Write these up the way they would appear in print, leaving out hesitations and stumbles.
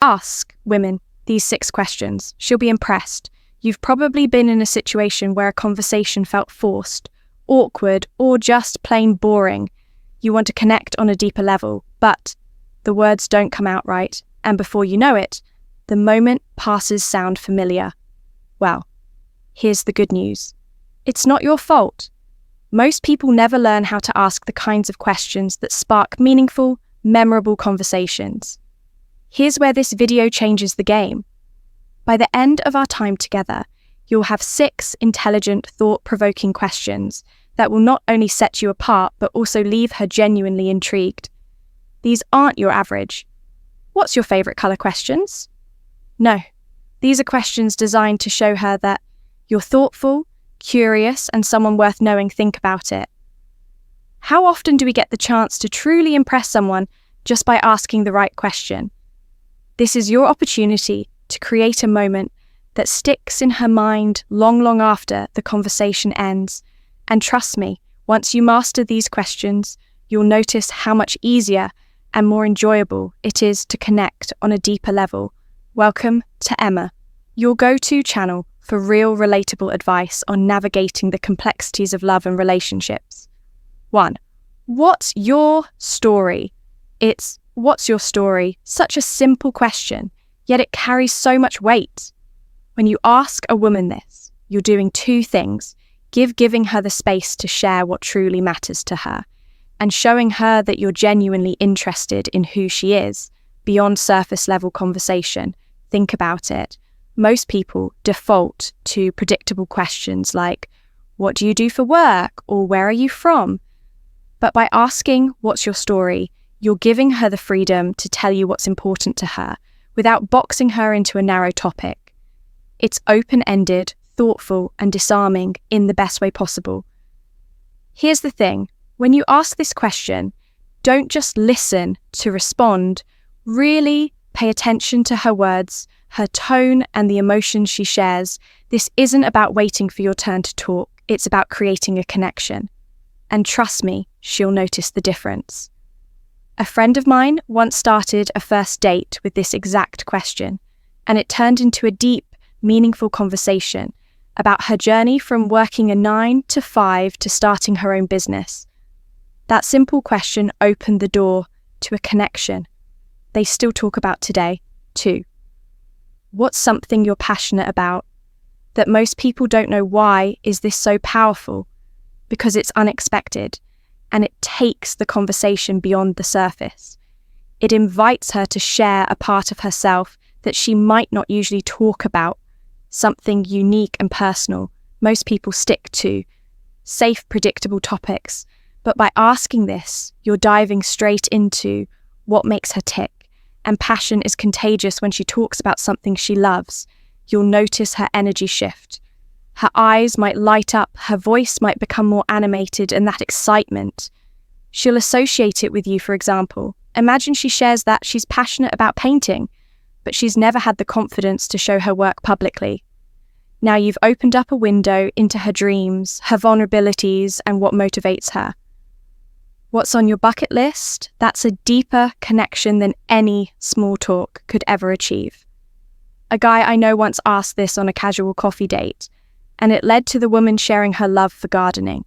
Ask women these 6 questions. She'll be impressed. You've probably been in a situation where a conversation felt forced, awkward, or just plain boring. You want to connect on a deeper level, but the words don't come out right, and before you know it, the moment passes sound familiar. Well, here's the good news. It's not your fault. Most people never learn how to ask the kinds of questions that spark meaningful, memorable conversations. Here's where this video changes the game. By the end of our time together, you'll have 6 intelligent, thought-provoking questions that will not only set you apart, but also leave her genuinely intrigued. These aren't your average, "What's your favourite colour?" questions. No, these are questions designed to show her that you're thoughtful, curious, and someone worth knowing. Think about it. How often do we get the chance to truly impress someone just by asking the right question? This is your opportunity to create a moment that sticks in her mind long, long after the conversation ends. And trust me, once you master these questions, you'll notice how much easier and more enjoyable it is to connect on a deeper level. Welcome to Emma, your go-to channel for real, relatable advice on navigating the complexities of love and relationships. 1. What's your story? It's, what's your story? Such a simple question, yet it carries so much weight. When you ask a woman this, you're doing 2 things. Giving her the space to share what truly matters to her, and showing her that you're genuinely interested in who she is, beyond surface-level conversation. Think about it. Most people default to predictable questions like, "What do you do for work?" or "Where are you from?" But by asking, "What's your story?" you're giving her the freedom to tell you what's important to her, without boxing her into a narrow topic. It's open-ended, thoughtful, and disarming in the best way possible. Here's the thing. When you ask this question, don't just listen to respond. Really pay attention to her words, her tone, and the emotions she shares. This isn't about waiting for your turn to talk. It's about creating a connection. And trust me, she'll notice the difference. A friend of mine once started a first date with this exact question, and it turned into a deep, meaningful conversation about her journey from working a 9 to 5 to starting her own business. That simple question opened the door to a connection they still talk about today. 2. What's something you're passionate about? That most people don't know. Why is this so powerful? Because it's unexpected, and it takes the conversation beyond the surface. It invites her to share a part of herself that she might not usually talk about, something unique and personal. Most people stick to safe, predictable topics, but by asking this, you're diving straight into what makes her tick. And passion is contagious. When she talks about something she loves, you'll notice her energy shift. Her eyes might light up, her voice might become more animated, and that excitement, she'll associate it with you. For example, imagine she shares that she's passionate about painting, but she's never had the confidence to show her work publicly. Now you've opened up a window into her dreams, her vulnerabilities, and what motivates her. What's on your bucket list? That's a deeper connection than any small talk could ever achieve. A guy I know once asked this on a casual coffee date, and it led to the woman sharing her love for gardening.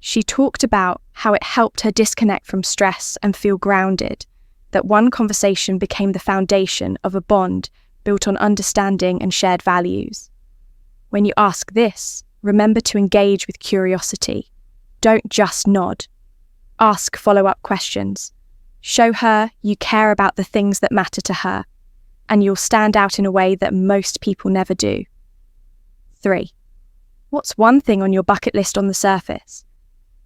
She talked about how it helped her disconnect from stress and feel grounded, that one conversation became the foundation of a bond built on understanding and shared values. When you ask this, remember to engage with curiosity. Don't just nod. Ask follow-up questions. Show her you care about the things that matter to her, and you'll stand out in a way that most people never do. 3. What's one thing on your bucket list on the surface?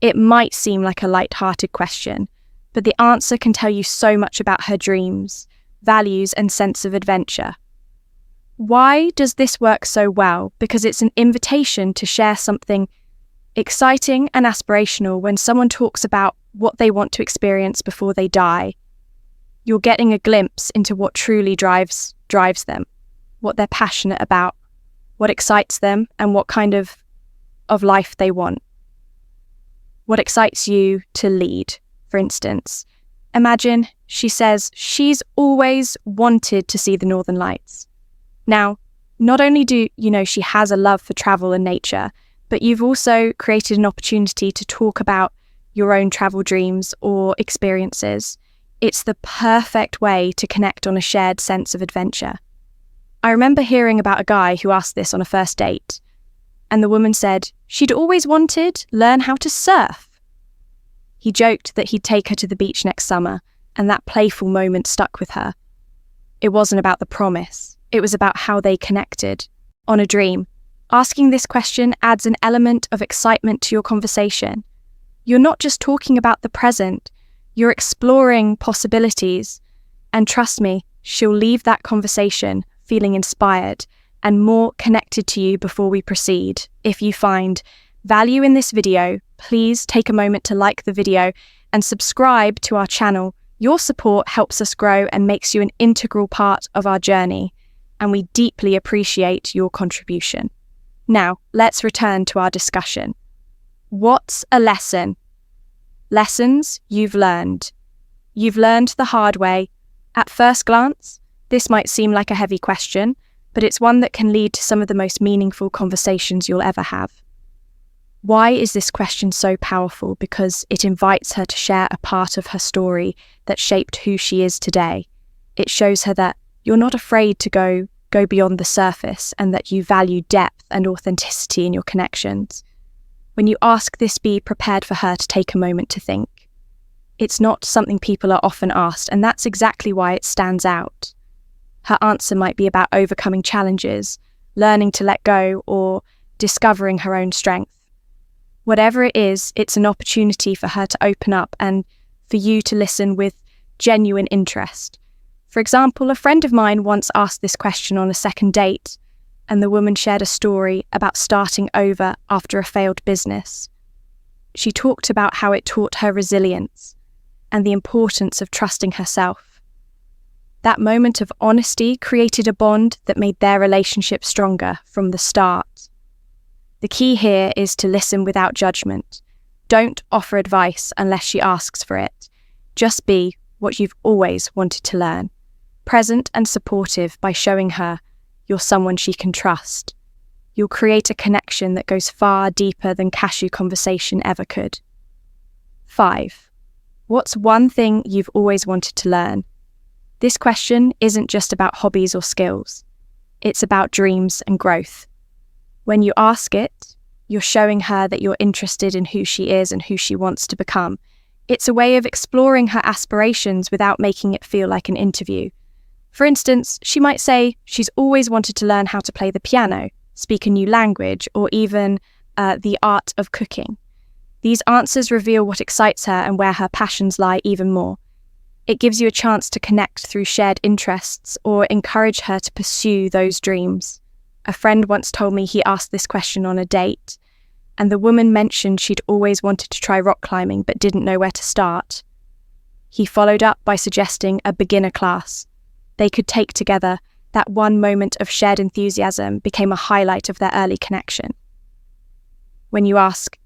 It might seem like a light-hearted question, but the answer can tell you so much about her dreams, values, and sense of adventure. Why does this work so well? Because it's an invitation to share something exciting and aspirational. When someone talks about what they want to experience before they die, you're getting a glimpse into what truly drives them, what they're passionate about, what excites them, and what kind of life they want. What excites you to lead, for instance. Imagine she says she's always wanted to see the Northern Lights. Now, not only do you know she has a love for travel and nature, but you've also created an opportunity to talk about your own travel dreams or experiences. It's the perfect way to connect on a shared sense of adventure. I remember hearing about a guy who asked this on a first date, and the woman said she'd always wanted to learn how to surf. He joked that he'd take her to the beach next summer, and that playful moment stuck with her. It wasn't about the promise, it was about how they connected, on a dream. Asking this question adds an element of excitement to your conversation. You're not just talking about the present, you're exploring possibilities. And trust me, she'll leave that conversation feeling inspired and more connected to you before we proceed. If you find value in this video, please take a moment to like the video and subscribe to our channel. Your support helps us grow and makes you an integral part of our journey, and we deeply appreciate your contribution. Now, let's return to our discussion. What's a lesson? Lessons you've learned. You've learned the hard way. At first glance, this might seem like a heavy question, but it's one that can lead to some of the most meaningful conversations you'll ever have. Why is this question so powerful? Because it invites her to share a part of her story that shaped who she is today. It shows her that you're not afraid to go beyond the surface and that you value depth and authenticity in your connections. When you ask this, be prepared for her to take a moment to think. It's not something people are often asked, and that's exactly why it stands out. Her answer might be about overcoming challenges, learning to let go, or discovering her own strength. Whatever it is, it's an opportunity for her to open up and for you to listen with genuine interest. For example, a friend of mine once asked this question on a second date, and the woman shared a story about starting over after a failed business. She talked about how it taught her resilience and the importance of trusting herself. That moment of honesty created a bond that made their relationship stronger from the start. The key here is to listen without judgment. Don't offer advice unless she asks for it. Just be what you've always wanted to learn. Present and supportive by showing her you're someone she can trust. You'll create a connection that goes far deeper than casual conversation ever could. 5. What's one thing you've always wanted to learn? This question isn't just about hobbies or skills. It's about dreams and growth. When you ask it, you're showing her that you're interested in who she is and who she wants to become. It's a way of exploring her aspirations without making it feel like an interview. For instance, she might say she's always wanted to learn how to play the piano, speak a new language, or even the art of cooking. These answers reveal what excites her and where her passions lie even more. It gives you a chance to connect through shared interests or encourage her to pursue those dreams. A friend once told me he asked this question on a date, and the woman mentioned she'd always wanted to try rock climbing but didn't know where to start. He followed up by suggesting a beginner class they could take together. That one moment of shared enthusiasm became a highlight of their early connection. When you ask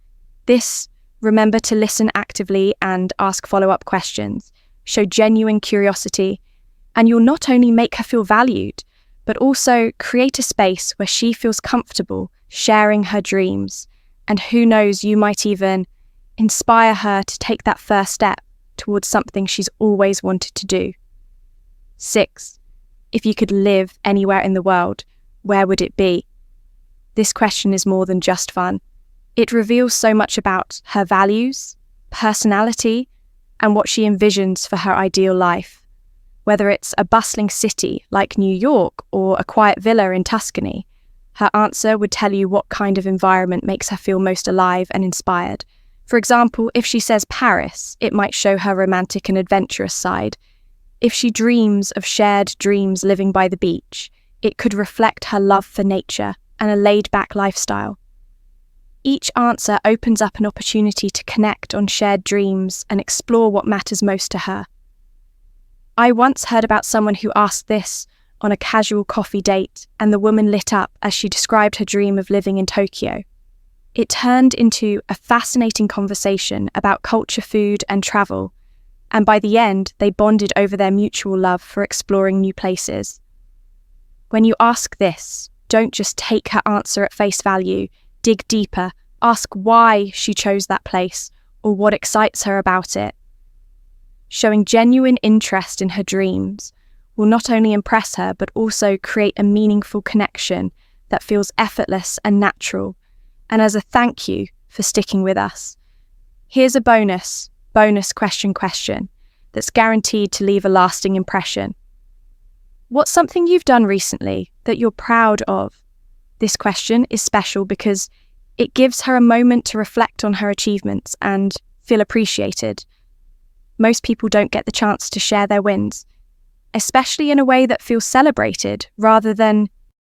this, remember to listen actively and ask follow-up questions. Show genuine curiosity, and you'll not only make her feel valued, but also create a space where she feels comfortable sharing her dreams. And who knows, you might even inspire her to take that first step towards something she's always wanted to do. 6. If you could live anywhere in the world, where would it be? This question is more than just fun. It reveals so much about her values, personality, and what she envisions for her ideal life. Whether it's a bustling city like New York or a quiet villa in Tuscany, her answer would tell you what kind of environment makes her feel most alive and inspired. For example, if she says Paris, it might show her romantic and adventurous side. If she dreams of shared dreams living by the beach, it could reflect her love for nature and a laid-back lifestyle. Each answer opens up an opportunity to connect on shared dreams and explore what matters most to her. I once heard about someone who asked this on a casual coffee date, and the woman lit up as she described her dream of living in Tokyo. It turned into a fascinating conversation about culture, food, and travel, and by the end, they bonded over their mutual love for exploring new places. When you ask this, don't just take her answer at face value. Dig deeper. Ask why she chose that place or what excites her about it. Showing genuine interest in her dreams will not only impress her, but also create a meaningful connection that feels effortless and natural. And as a thank you for sticking with us, here's a bonus question that's guaranteed to leave a lasting impression. What's something you've done recently that you're proud of? This question is special because it gives her a moment to reflect on her achievements and feel appreciated. Most people don't get the chance to share their wins, especially in a way that feels celebrated rather than